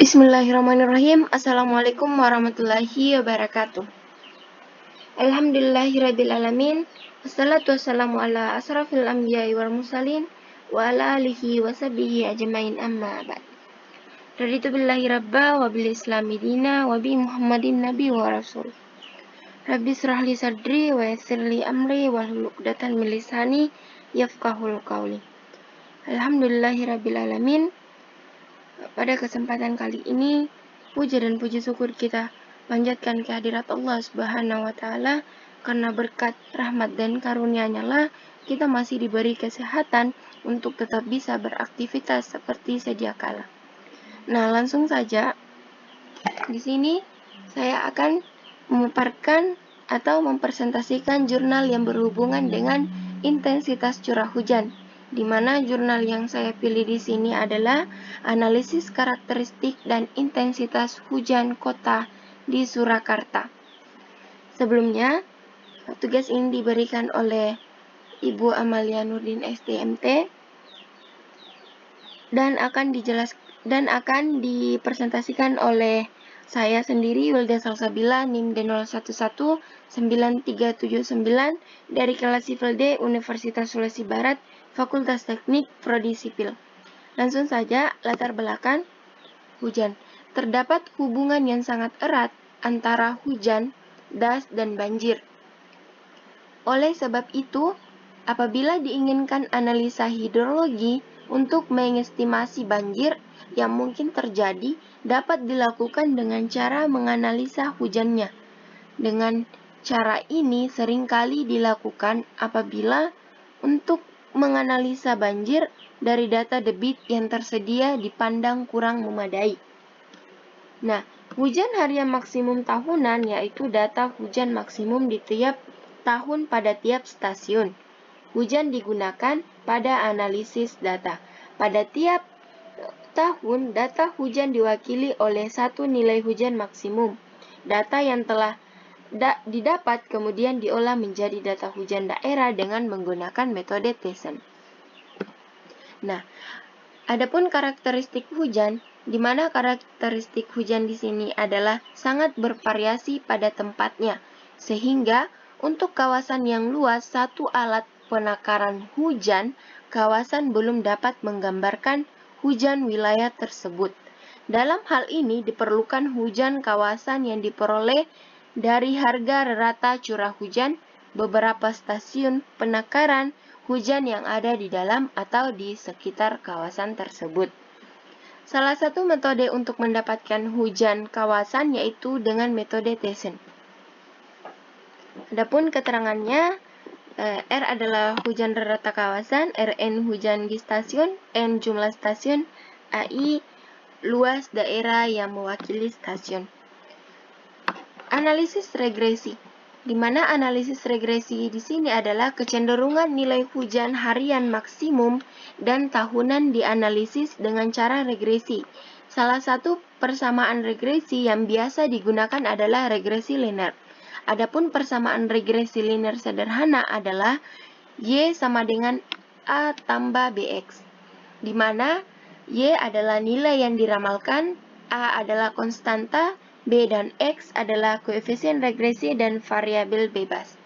Bismillahirrahmanirrahim. Assalamualaikum warahmatullahi wabarakatuh. Alhamdulillahirrabbilalamin. Wassalatu wassalamu ala asrafil anbiya'i wal mursalin wa ala alihi wa sahbihi ajmain amma ba'd. Raditu billahi rabba wa bil islami dina wa bi muhammadin nabi wa rasul. Rabbi israh li sadri wa yassir li amri wa hlul 'uqdatam min lisani yafqahul qawli. Alhamdulillahirrabbilalamin. Pada kesempatan kali ini, puja dan puji syukur kita panjatkan kehadirat Allah Subhanahu wa Ta'ala, karena berkat rahmat dan karunia-Nya lah kita masih diberi kesehatan untuk tetap bisa beraktivitas seperti sedia kala. Nah, langsung saja di sini saya akan memaparkan atau mempresentasikan jurnal yang berhubungan dengan intensitas curah hujan, di mana jurnal yang saya pilih di sini adalah analisis karakteristik dan intensitas hujan kota di Surakarta. Sebelumnya, tugas ini diberikan oleh Ibu Amalia Nurdin STMT dan akan dipresentasikan oleh saya sendiri, Wilda Salsabila, NIM D01193779 dari kelas Sipil D Universitas Sulawesi Barat, Fakultas Teknik Prodi Sipil. Langsung saja, latar belakang hujan. Terdapat hubungan yang sangat erat antara hujan, das, dan banjir. Oleh sebab itu, apabila diinginkan analisa hidrologi untuk mengestimasi banjir yang mungkin terjadi, dapat dilakukan dengan cara menganalisa hujannya. Dengan cara ini seringkali dilakukan apabila untuk menganalisa banjir dari data debit yang tersedia dipandang kurang memadai. Nah, hujan harian maksimum tahunan yaitu data hujan maksimum di tiap tahun pada tiap stasiun. Hujan digunakan pada analisis data. Pada tiap tahun, data hujan diwakili oleh satu nilai hujan maksimum. Data yang telah didapat kemudian diolah menjadi data hujan daerah dengan menggunakan metode Thiessen. Nah, adapun karakteristik hujan, di mana karakteristik hujan di sini adalah sangat bervariasi pada tempatnya, sehingga untuk kawasan yang luas, satu alat penakaran hujan kawasan belum dapat menggambarkan hujan wilayah tersebut. Dalam hal ini diperlukan hujan kawasan yang diperoleh dari harga rata curah hujan beberapa stasiun penakaran hujan yang ada di dalam atau di sekitar kawasan tersebut. Salah satu metode untuk mendapatkan hujan kawasan yaitu dengan metode Thiessen. Adapun keterangannya, R adalah hujan rata kawasan, Rn hujan di stasiun, N jumlah stasiun, AI luas daerah yang mewakili stasiun. Analisis regresi, di mana analisis regresi di sini adalah kecenderungan nilai hujan harian maksimum dan tahunan dianalisis dengan cara regresi. Salah satu persamaan regresi yang biasa digunakan adalah regresi linear. Adapun persamaan regresi linear sederhana adalah Y sama dengan A tambah BX, di mana Y adalah nilai yang diramalkan, A adalah konstanta, B dan X adalah koefisien regresi dan variabel bebas,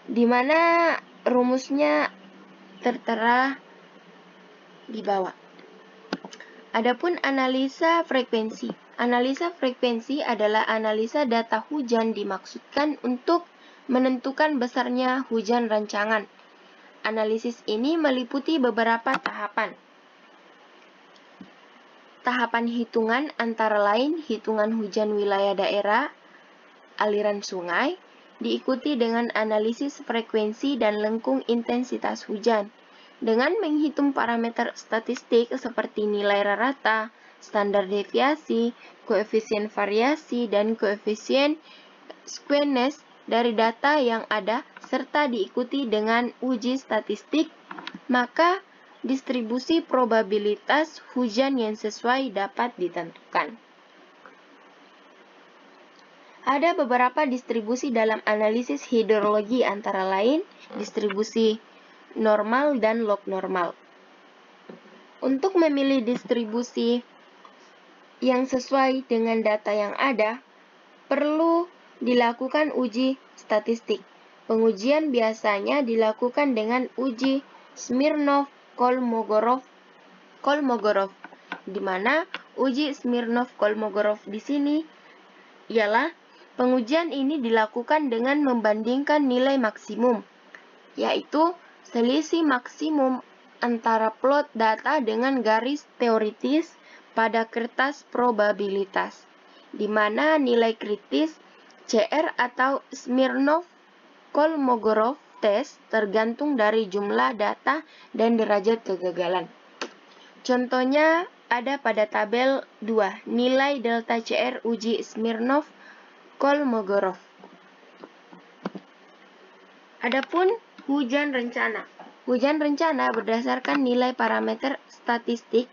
di mana rumusnya tertera di bawah. Adapun analisa frekuensi. Analisa frekuensi adalah analisa data hujan dimaksudkan untuk menentukan besarnya hujan rancangan. Analisis ini meliputi beberapa tahapan. Tahapan hitungan antara lain hitungan hujan wilayah daerah, aliran sungai, diikuti dengan analisis frekuensi dan lengkung intensitas hujan. Dengan menghitung parameter statistik seperti nilai rata, standar deviasi, koefisien variasi, dan koefisien skewness dari data yang ada, serta diikuti dengan uji statistik, maka distribusi probabilitas hujan yang sesuai dapat ditentukan. Ada beberapa distribusi dalam analisis hidrologi, antara lain distribusi normal dan log normal. Untuk memilih distribusi yang sesuai dengan data yang ada, perlu dilakukan uji statistik. Pengujian biasanya dilakukan dengan uji Smirnov-Kolmogorov, di mana uji Smirnov-Kolmogorov di sini ialah pengujian ini dilakukan dengan membandingkan nilai maksimum, yaitu selisih maksimum antara plot data dengan garis teoritis pada kertas probabilitas, di mana nilai kritis CR atau Smirnov-Kolmogorov test tergantung dari jumlah data dan derajat kegagalan. Contohnya ada pada tabel 2, nilai delta CR uji Smirnov-Kolmogorov. Adapun hujan rencana. Hujan rencana berdasarkan nilai parameter statistik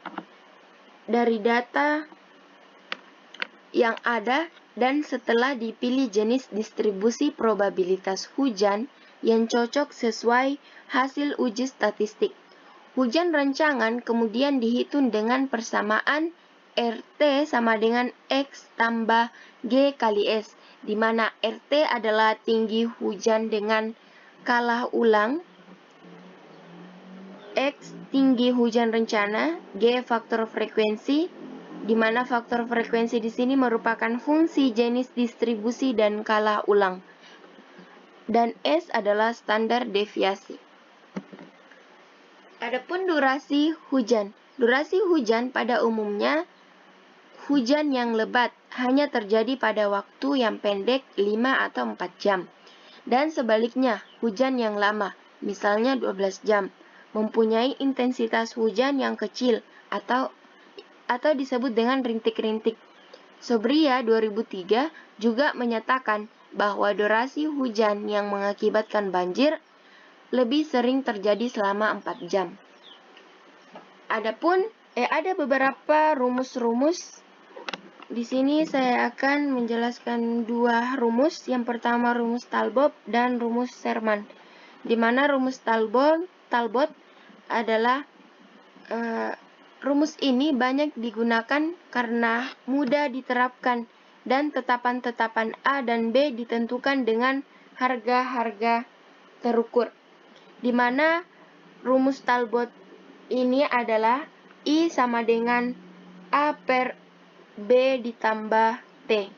dari data yang ada dan setelah dipilih jenis distribusi probabilitas hujan yang cocok sesuai hasil uji statistik. Hujan rancangan kemudian dihitung dengan persamaan RT sama dengan X tambah G kali S, di mana RT adalah tinggi hujan dengan kalah ulang, X tinggi hujan rencana, G faktor frekuensi, di mana faktor frekuensi di sini merupakan fungsi jenis distribusi dan kalah ulang, dan S adalah standar deviasi. Adapun durasi hujan. Durasi hujan pada umumnya hujan yang lebat hanya terjadi pada waktu yang pendek 5 atau 4 jam. Dan sebaliknya, hujan yang lama, misalnya 12 jam, mempunyai intensitas hujan yang kecil atau disebut dengan rintik-rintik. Sobria 2003 juga menyatakan bahwa durasi hujan yang mengakibatkan banjir lebih sering terjadi selama 4 jam. Adapun ada beberapa rumus-rumus. Di sini saya akan menjelaskan 2 rumus. Yang pertama rumus Talbot dan rumus Sherman. Di mana rumus Talbot adalah rumus ini banyak digunakan karena mudah diterapkan dan tetapan-tetapan A dan B ditentukan dengan harga-harga terukur. Di mana rumus Talbot ini adalah I sama dengan A per B ditambah T,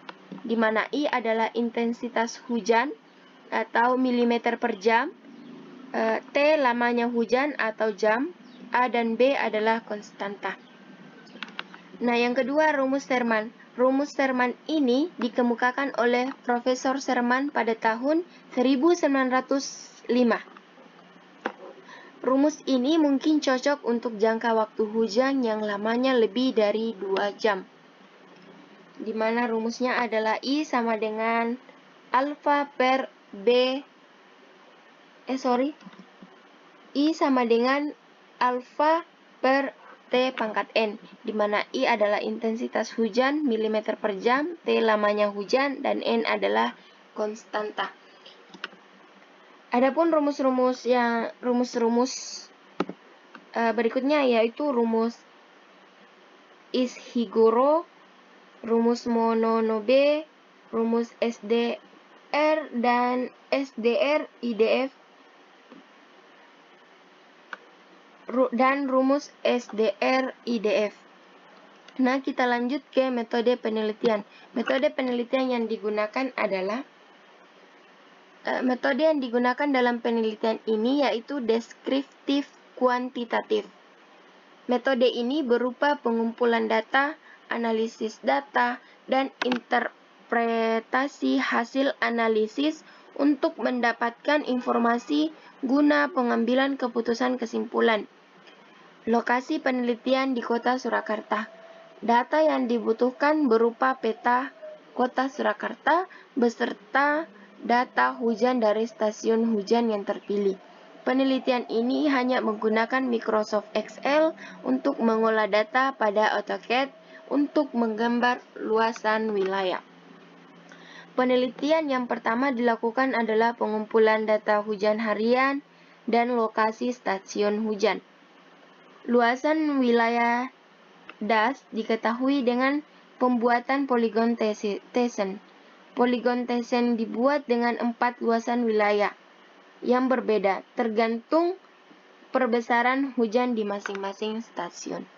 di mana I adalah intensitas hujan atau milimeter per jam, T lamanya hujan atau jam, A dan B adalah konstanta. Nah, yang kedua rumus Sherman. Rumus Sherman ini dikemukakan oleh Profesor Sherman pada tahun 1905. Rumus ini mungkin cocok untuk jangka waktu hujan yang lamanya lebih dari 2 jam. Di mana rumusnya adalah I sama dengan alfa per B. I sama dengan alfa per T pangkat N, di mana I adalah intensitas hujan milimeter per jam, T lamanya hujan, dan N adalah konstanta. Adapun rumus-rumus berikutnya yaitu rumus Ishiguro, rumus Mononobe, rumus SDR dan SDR-IDF, dan rumus SDR-IDF. Nah, kita lanjut ke metode penelitian. Metode penelitian yang digunakan adalah metode yang digunakan dalam penelitian ini yaitu deskriptif kuantitatif. Metode ini berupa pengumpulan data, analisis data, dan interpretasi hasil analisis untuk mendapatkan informasi guna pengambilan keputusan kesimpulan. Lokasi penelitian di Kota Surakarta. Data yang dibutuhkan berupa peta Kota Surakarta beserta data hujan dari stasiun hujan yang terpilih. Penelitian ini hanya menggunakan Microsoft Excel untuk mengolah data pada AutoCAD untuk menggambar luasan wilayah. Penelitian yang pertama dilakukan adalah pengumpulan data hujan harian dan lokasi stasiun hujan. Luasan wilayah DAS diketahui dengan pembuatan poligon Thiessen. Poligon Thiessen dibuat dengan 4 luasan wilayah yang berbeda tergantung perbesaran hujan di masing-masing stasiun.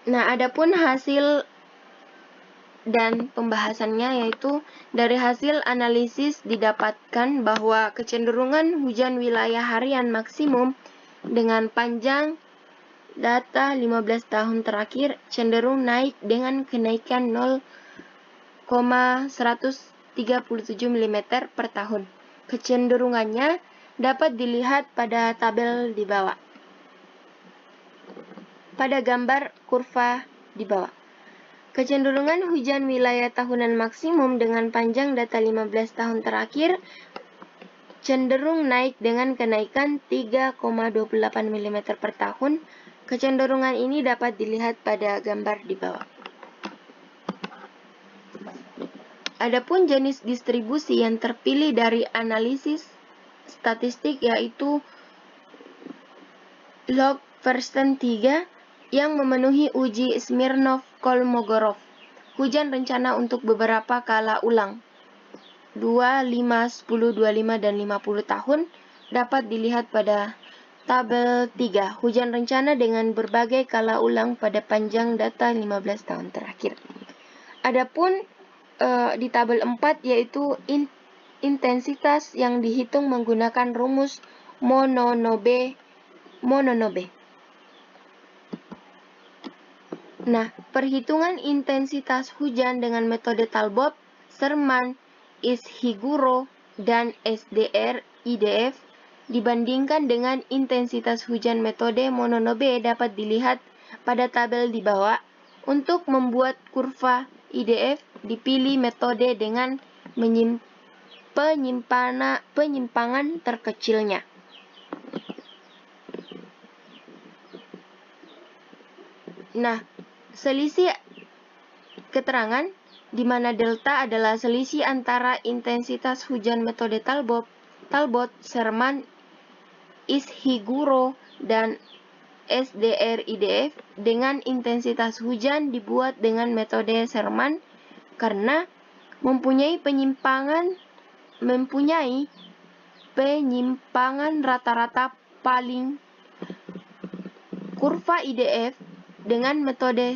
Nah, adapun hasil dan pembahasannya yaitu dari hasil analisis didapatkan bahwa kecenderungan hujan wilayah harian maksimum dengan panjang data 15 tahun terakhir cenderung naik dengan kenaikan 0,137 mm per tahun. Kecenderungannya dapat dilihat pada tabel di bawah. Pada gambar kurva di bawah. Kecenderungan hujan wilayah tahunan maksimum dengan panjang data 15 tahun terakhir cenderung naik dengan kenaikan 3,28 mm per tahun. Kecenderungan ini dapat dilihat pada gambar di bawah. Adapun jenis distribusi yang terpilih dari analisis statistik yaitu log Versten 3 yang memenuhi uji Smirnov-Kolmogorov. Hujan rencana untuk beberapa kala ulang 2, 5, 10, 25, dan 50 tahun dapat dilihat pada tabel 3. Hujan rencana dengan berbagai kala ulang pada panjang data 15 tahun terakhir. Adapun di tabel 4 yaitu intensitas yang dihitung menggunakan rumus Mononobe. Nah, perhitungan intensitas hujan dengan metode Talbot, Sherman, Ishiguro, dan SDR-IDF dibandingkan dengan intensitas hujan metode Mononobe dapat dilihat pada tabel di bawah. Untuk membuat kurva IDF, dipilih metode dengan penyimpangan terkecilnya. Nah, selisih keterangan di mana delta adalah selisih antara intensitas hujan metode Talbot, Sherman, Ishiguro, dan SDR-IDF dengan intensitas hujan dibuat dengan metode Sherman karena mempunyai penyimpangan rata-rata paling. Kurva IDF dengan metode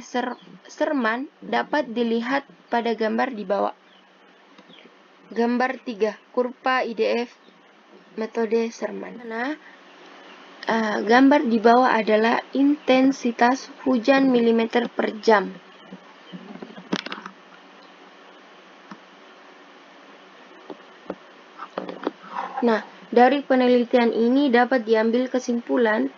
Sherman dapat dilihat pada gambar di bawah. Gambar 3, kurva IDF metode Sherman. Nah, gambar di bawah adalah intensitas hujan milimeter per jam. Nah, dari penelitian ini dapat diambil kesimpulan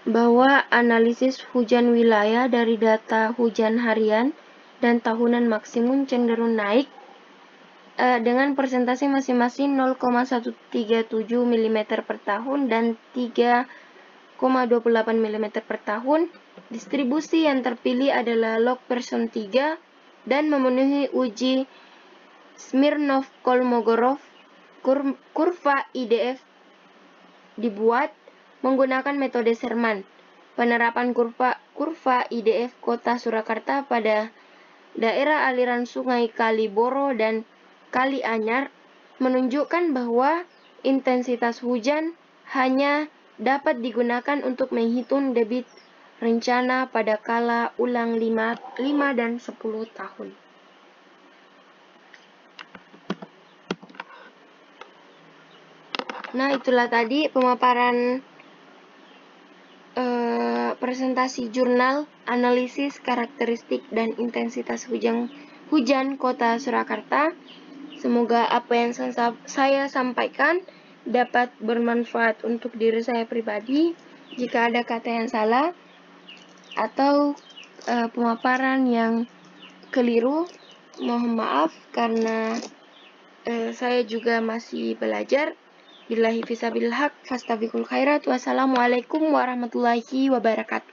bahwa analisis hujan wilayah dari data hujan harian dan tahunan maksimum cenderung naik dengan persentase masing-masing 0,137 mm per tahun dan 3,28 mm per tahun. Distribusi yang terpilih adalah log Versten 3 dan memenuhi uji Smirnov-Kolmogorov. Kurva IDF dibuat menggunakan metode Sherman. Penerapan kurva IDF Kota Surakarta pada daerah aliran sungai Kali Boro dan Kali Anyar menunjukkan bahwa intensitas hujan hanya dapat digunakan untuk menghitung debit rencana pada kala ulang 5 dan 10 tahun. Nah, itulah tadi pemaparan presentasi jurnal analisis karakteristik dan intensitas hujan Kota Surakarta. Semoga apa yang saya sampaikan dapat bermanfaat untuk diri saya pribadi. Jika ada kata yang salah atau pemaparan yang keliru, mohon maaf karena saya juga masih belajar. Billahi fisabilil haq, fastabiqul khairat. Wassalamualaikum warahmatullahi wabarakatuh.